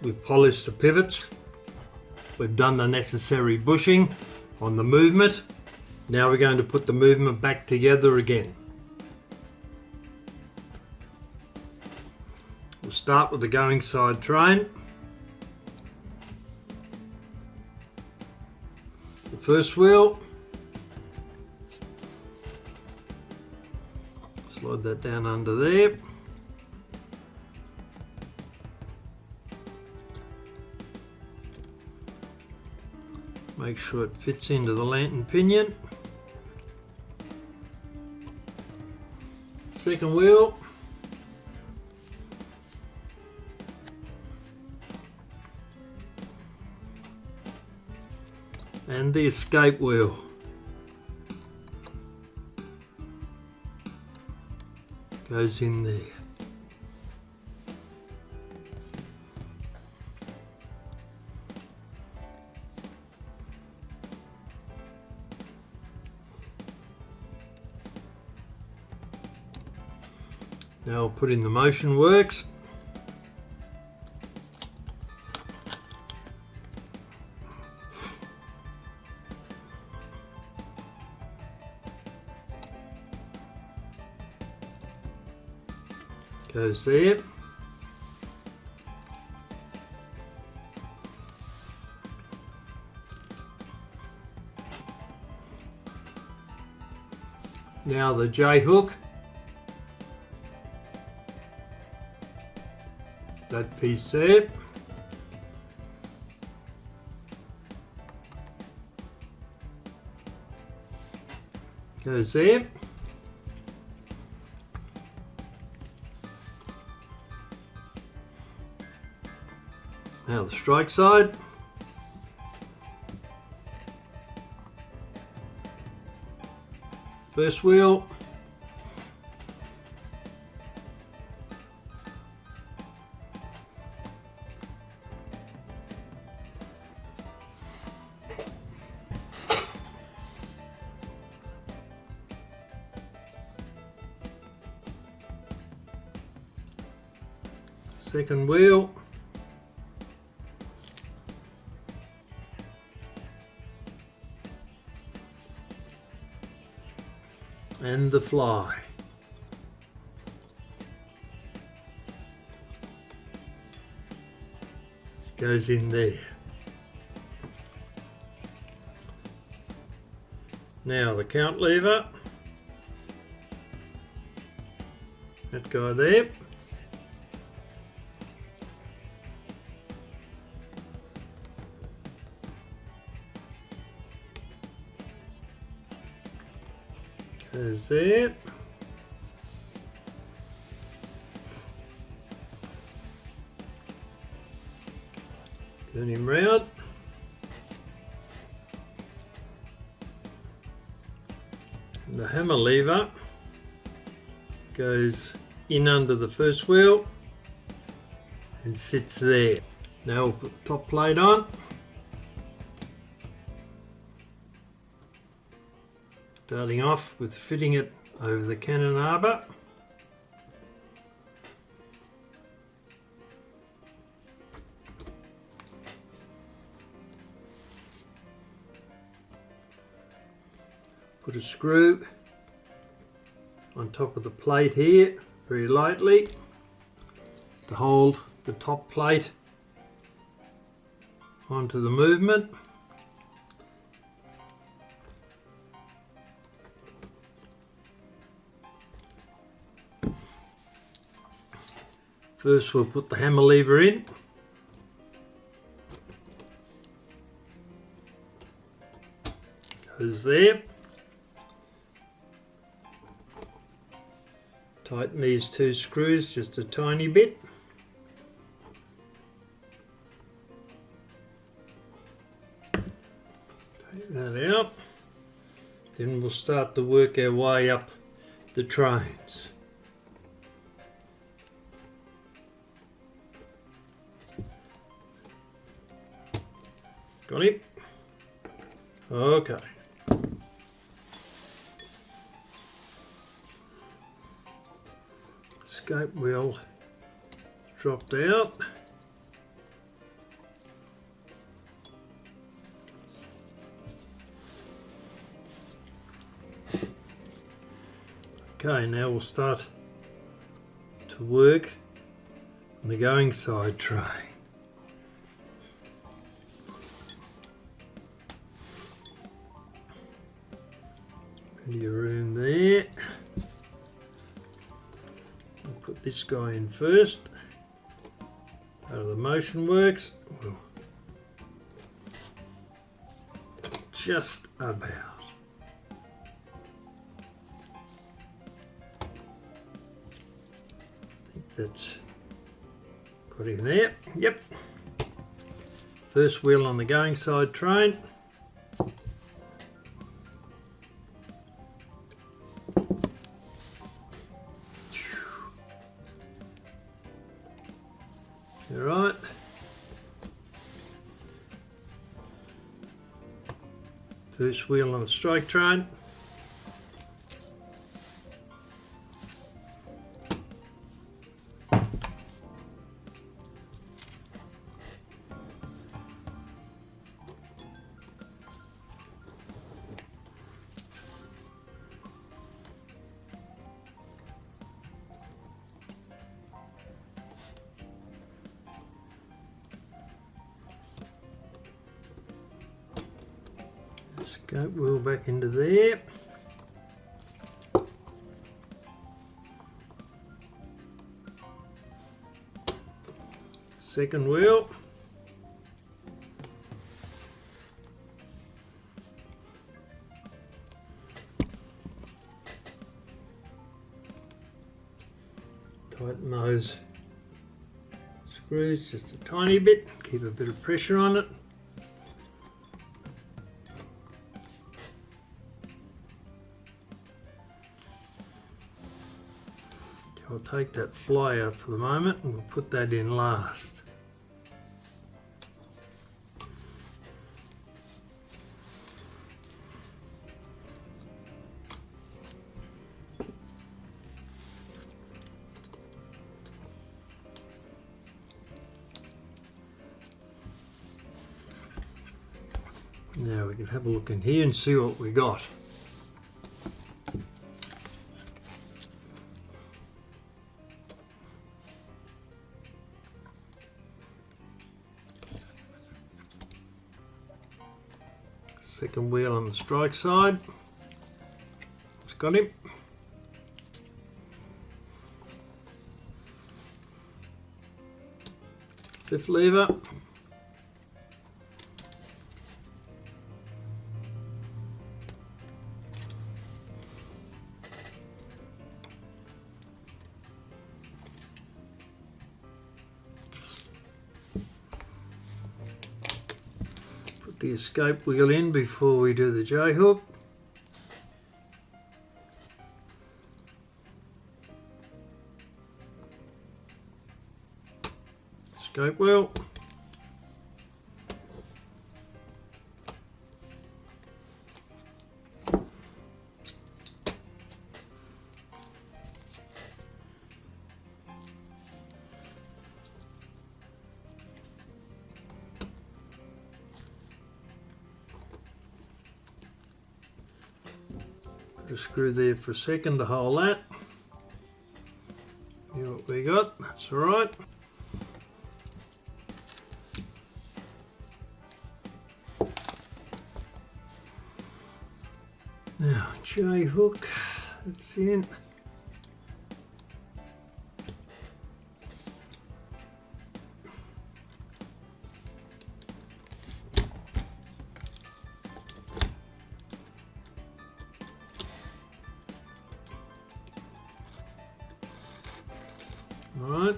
We've polished the pivots. We've done the necessary bushing on the movement. Now we're going to put the movement back together again. We'll start with the going side train. The first wheel. Slide that down under there. Make sure it fits into the lantern pinion. Second wheel. And the escape wheel. Goes in there. Now I'll put in the motion works. Goes there. Now the J hook. That piece there. Goes there. Now the strike side. First wheel. Second wheel. And the fly. Goes in there. Now the count lever. That guy there. Goes there. Turn him round. And the hammer lever goes in under the first wheel and sits there. Now we'll put the top plate on. Starting off with fitting it over the cannon arbor. Put a screw on top of the plate here, very lightly, to hold the top plate onto the movement. First we'll put the hammer lever in. Goes there. Tighten these two screws just a tiny bit. Take that out. Then we'll start to work our way up the trains. Got it? Okay. Escape wheel dropped out. Okay, now we'll start to work on the going side train. Plenty of room there. We'll put this guy in first. Out of the motion works. We'll just about. I think that's got him there. Yep. First wheel on the going side train. All right. First wheel on the strike train. Scope wheel back into there. Second wheel. Tighten those screws just a tiny bit, keep a bit of pressure on it. I'll take that fly out for the moment and we'll put that in last. Now we can have a look in here and see what we got. Second wheel on the strike side. It's got him. Fifth lever. The escape wheel in before we do the J-hook. Escape wheel. Put a screw there for a second to hold that. See what we got, that's alright. Now, J-hook, that's in. Right.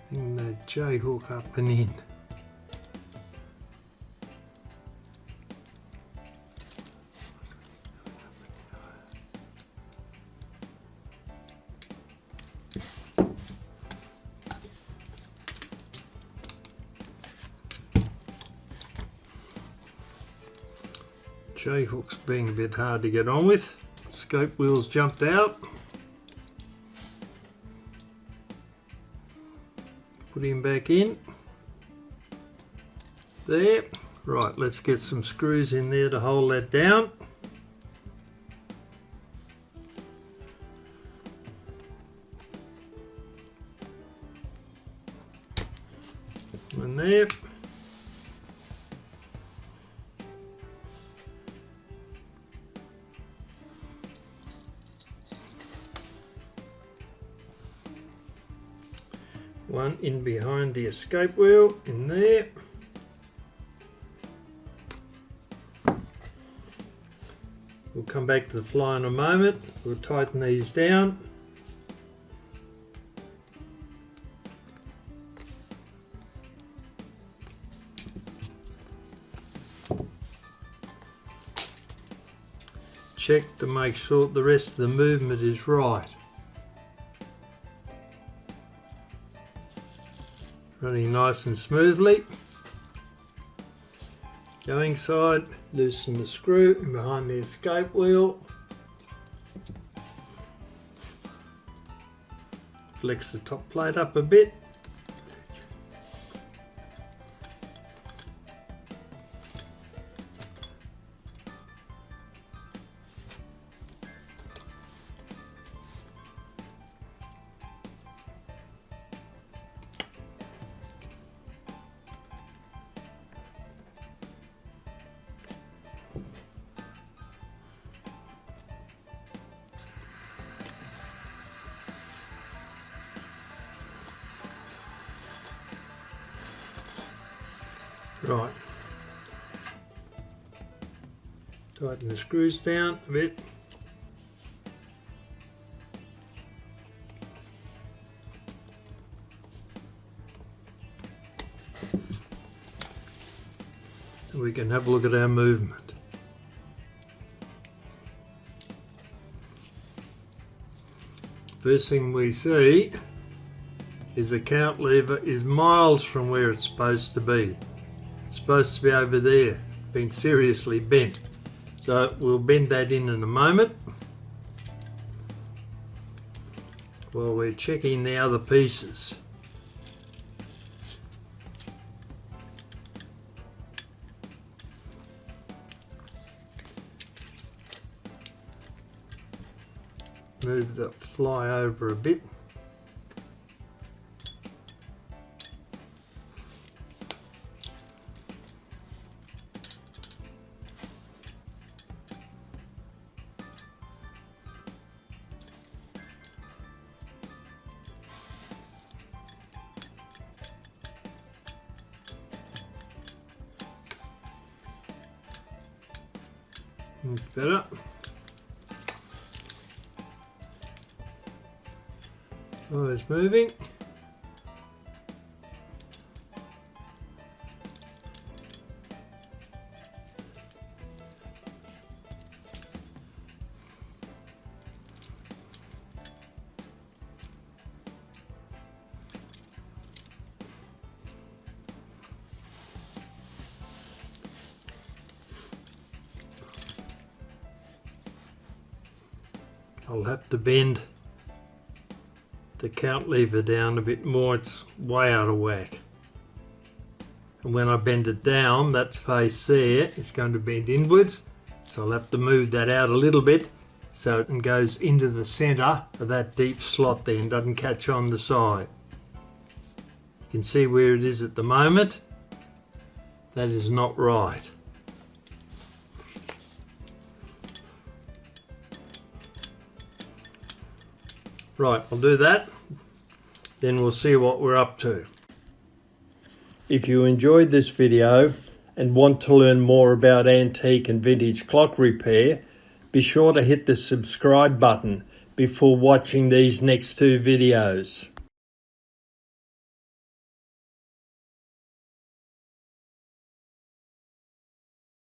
Bring the J-hook up and in. J-hook's being a bit hard to get on with. Scope wheel's jumped out. Put him back in. There. Right, let's get some screws in there to hold that down. And there. One in behind the escape wheel, in there. We'll come back to the fly in a moment. We'll tighten these down. Check to make sure the rest of the movement is right. Running nice and smoothly. Going side, loosen the screw in behind the escape wheel. Flex the top plate up a bit. Right, tighten the screws down a bit. And we can have a look at our movement. First thing we see is the count lever is miles from where it's supposed to be. Supposed to be over there, been seriously bent. So we'll bend that in a moment while we're checking the other pieces. Move the fly over a bit. Much better. Oh, it's moving. I'll have to bend the count lever down a bit more, it's way out of whack. And when I bend it down, that face there is going to bend inwards, so I'll have to move that out a little bit so it goes into the centre of that deep slot there and doesn't catch on the side. You can see where it is at the moment. That is not right. Right, I'll do that, then we'll see what we're up to. If you enjoyed this video and want to learn more about antique and vintage clock repair, be sure to hit the subscribe button before watching these next two videos.